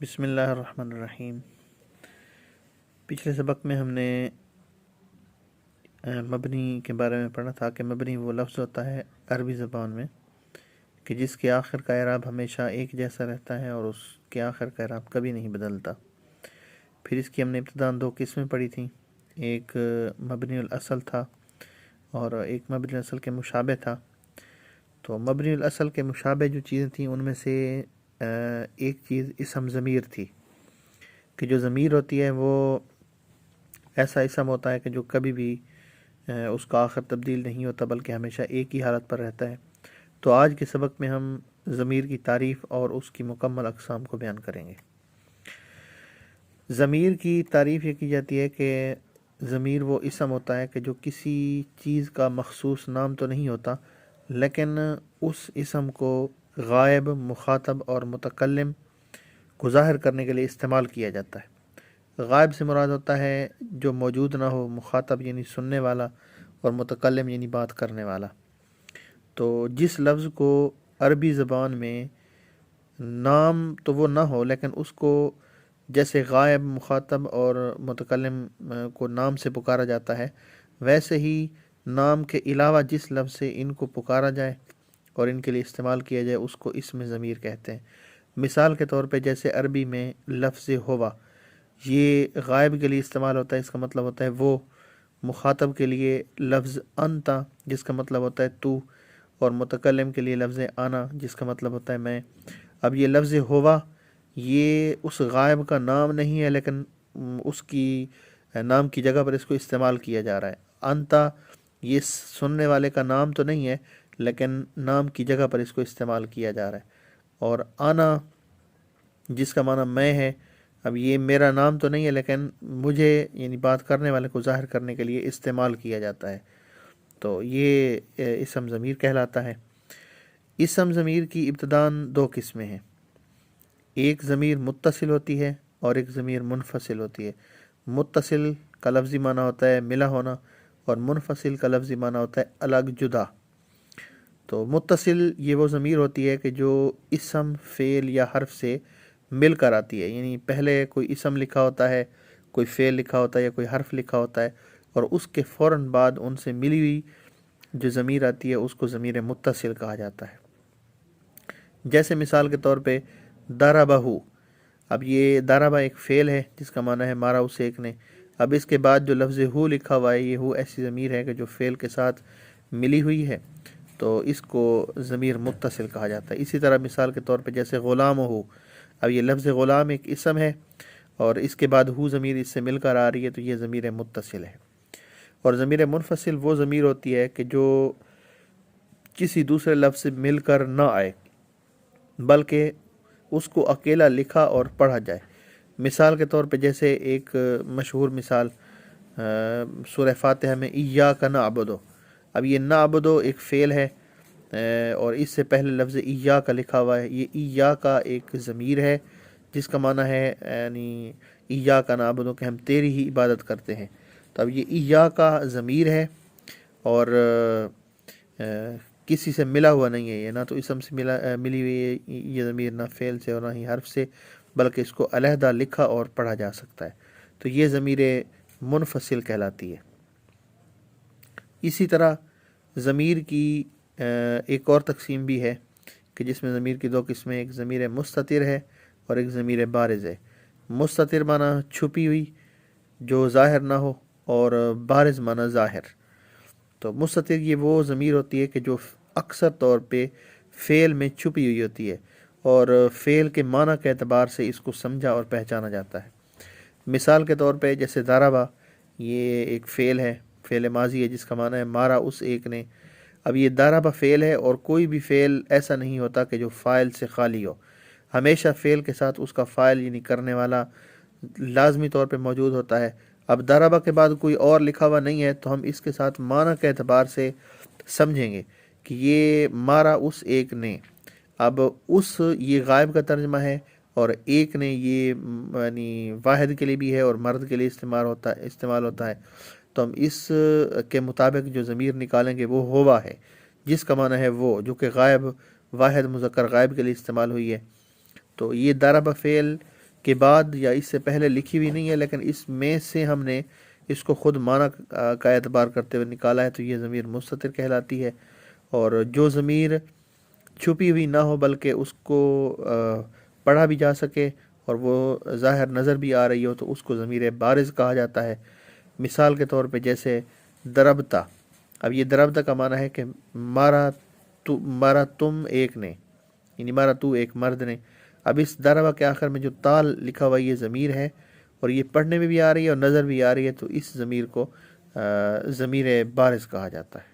بسم اللہ الرحمن الرحیم۔ پچھلے سبق میں ہم نے مبنی کے بارے میں پڑھا تھا کہ مبنی وہ لفظ ہوتا ہے عربی زبان میں کہ جس کے آخر کا اعراب ہمیشہ ایک جیسا رہتا ہے اور اس کے آخر کا اعراب کبھی نہیں بدلتا۔ پھر اس کی ہم نے ابتداً دو قسمیں پڑھی تھیں، ایک مبنی الاصل تھا اور ایک مبنی الاصل کے مشابہ تھا۔ تو مبنی الاصل کے مشابہ جو چیزیں تھیں ان میں سے ایک چیز اسم ضمیر تھی کہ جو ضمیر ہوتی ہے وہ ایسا اسم ہوتا ہے کہ جو کبھی بھی اس کا آخر تبدیل نہیں ہوتا بلکہ ہمیشہ ایک ہی حالت پر رہتا ہے۔ تو آج کے سبق میں ہم ضمیر کی تعریف اور اس کی مکمل اقسام کو بیان کریں گے۔ ضمیر کی تعریف یہ کی جاتی ہے کہ ضمیر وہ اسم ہوتا ہے کہ جو کسی چیز کا مخصوص نام تو نہیں ہوتا لیکن اس اسم کو غائب، مخاطب اور متکلم کو ظاہر کرنے کے لیے استعمال کیا جاتا ہے۔ غائب سے مراد ہوتا ہے جو موجود نہ ہو، مخاطب یعنی سننے والا اور متکلم یعنی بات کرنے والا۔ تو جس لفظ کو عربی زبان میں نام تو وہ نہ ہو لیکن اس کو جیسے غائب، مخاطب اور متکلم کو نام سے پکارا جاتا ہے، ویسے ہی نام کے علاوہ جس لفظ سے ان کو پکارا جائے اور ان کے لیے استعمال کیا جائے اس کو اسم ضمیر کہتے ہیں۔ مثال کے طور پہ جیسے عربی میں لفظ ہوا یہ غائب کے لیے استعمال ہوتا ہے، اس کا مطلب ہوتا ہے وہ۔ مخاطب کے لیے لفظ انتا جس کا مطلب ہوتا ہے تو، اور متکلم کے لیے لفظ انا جس کا مطلب ہوتا ہے میں۔ اب یہ لفظ ہوا یہ اس غائب کا نام نہیں ہے لیکن اس کی نام کی جگہ پر اس کو استعمال کیا جا رہا ہے۔ انتا یہ سننے والے کا نام تو نہیں ہے لیکن نام کی جگہ پر اس کو استعمال کیا جا رہا ہے۔ اور آنا جس کا معنی میں ہے، اب یہ میرا نام تو نہیں ہے لیکن مجھے یعنی بات کرنے والے کو ظاہر کرنے کے لیے استعمال کیا جاتا ہے، تو یہ اسم ضمیر کہلاتا ہے۔ اسم ضمیر کی ابتداً دو قسمیں ہیں، ایک ضمیر متصل ہوتی ہے اور ایک ضمیر منفصل ہوتی ہے۔ متصل کا لفظی معنی ہوتا ہے ملا ہونا اور منفصل کا لفظی معنی ہوتا ہے الگ، جدا۔ تو متصل یہ وہ ضمیر ہوتی ہے کہ جو اسم، فعل یا حرف سے مل کر آتی ہے، یعنی پہلے کوئی اسم لکھا ہوتا ہے، کوئی فعل لکھا ہوتا ہے یا کوئی حرف لکھا ہوتا ہے اور اس کے فوراً بعد ان سے ملی ہوئی جو ضمیر آتی ہے اس کو ضمیر متصل کہا جاتا ہے۔ جیسے مثال کے طور پہ ضربہ، اب یہ ضربہ ایک فعل ہے جس کا معنی ہے مارا اسے ایک نے۔ اب اس کے بعد جو لفظ ہو لکھا ہوا ہے یہ ہو ایسی ضمیر ہے کہ جو فعل کے ساتھ ملی ہوئی ہے، تو اس کو ضمیر متصل کہا جاتا ہے۔ اسی طرح مثال کے طور پہ جیسے غلام ہو، اب یہ لفظ غلام ایک اسم ہے اور اس کے بعد ہو ضمیر اس سے مل کر آ رہی ہے تو یہ ضمیر متصل ہے۔ اور ضمیر منفصل وہ ضمیر ہوتی ہے کہ جو کسی دوسرے لفظ سے مل کر نہ آئے بلکہ اس کو اکیلا لکھا اور پڑھا جائے۔ مثال کے طور پہ جیسے ایک مشہور مثال سورہ فاتحہ میں ایاک نعبد، اب یہ نعبد ایک فعل ہے اور اس سے پہلے لفظ ایاک لکھا ہوا ہے۔ یہ ایاک ایک ضمیر ہے جس کا معنی ہے یعنی ایاک نعبد کہ ہم تیری ہی عبادت کرتے ہیں۔ تو اب یہ ایاک ضمیر ہے اور کسی سے ملا ہوا نہیں ہے، یہ نہ تو اسم سے ملی ہوئی ہے یہ ضمیر، نہ فعل سے اور نہ ہی حرف سے، بلکہ اس کو علیحدہ لکھا اور پڑھا جا سکتا ہے، تو یہ ضمیر منفصل کہلاتی ہے۔ اسی طرح ضمیر کی ایک اور تقسیم بھی ہے کہ جس میں ضمیر کی دو قسمیں، ایک ضمیر مستتر ہے اور ایک ضمیر بارز ہے۔ مستتر معنی چھپی ہوئی جو ظاہر نہ ہو اور بارز معنی ظاہر۔ تو مستتر یہ وہ ضمیر ہوتی ہے کہ جو اکثر طور پہ فعل میں چھپی ہوئی ہوتی ہے اور فعل کے معنی کے اعتبار سے اس کو سمجھا اور پہچانا جاتا ہے۔ مثال کے طور پہ جیسے ضربہ یہ ایک فعل ہے، فعل ماضی ہے جس کا معنی ہے مارا اس ایک نے۔ اب یہ ضربہ فعل ہے اور کوئی بھی فعل ایسا نہیں ہوتا کہ جو فاعل سے خالی ہو، ہمیشہ فعل کے ساتھ اس کا فاعل یعنی کرنے والا لازمی طور پہ موجود ہوتا ہے۔ اب ضربہ کے بعد کوئی اور لکھا ہوا نہیں ہے تو ہم اس کے ساتھ معنی کے اعتبار سے سمجھیں گے کہ یہ مارا اس ایک نے۔ اب اس یہ غائب کا ترجمہ ہے اور ایک نے یہ یعنی واحد کے لیے بھی ہے اور مرد کے لیے استعمال ہوتا ہے، تو ہم اس کے مطابق جو ضمیر نکالیں گے وہ ہوا ہے جس کا معنی ہے وہ، جو کہ غائب، واحد مذکر غائب کے لیے استعمال ہوئی ہے۔ تو یہ ضرب فعل کے بعد یا اس سے پہلے لکھی ہوئی نہیں ہے، لیکن اس میں سے ہم نے اس کو خود معنی کا اعتبار کرتے ہوئے نکالا ہے، تو یہ ضمیر مستتر کہلاتی ہے۔ اور جو ضمیر چھپی ہوئی نہ ہو بلکہ اس کو پڑھا بھی جا سکے اور وہ ظاہر نظر بھی آ رہی ہو، تو اس کو ضمیر بارز کہا جاتا ہے۔ مثال کے طور پہ جیسے دربتا، اب یہ دربتا کا معنی ہے کہ مارا تم ایک نے، یعنی مارا تو ایک مرد نے۔ اب اس دربا کے آخر میں جو تال لکھا ہوا یہ ضمیر ہے، اور یہ پڑھنے میں بھی آ رہی ہے اور نظر بھی آ رہی ہے، تو اس ضمیر کو ضمیر بارز کہا جاتا ہے۔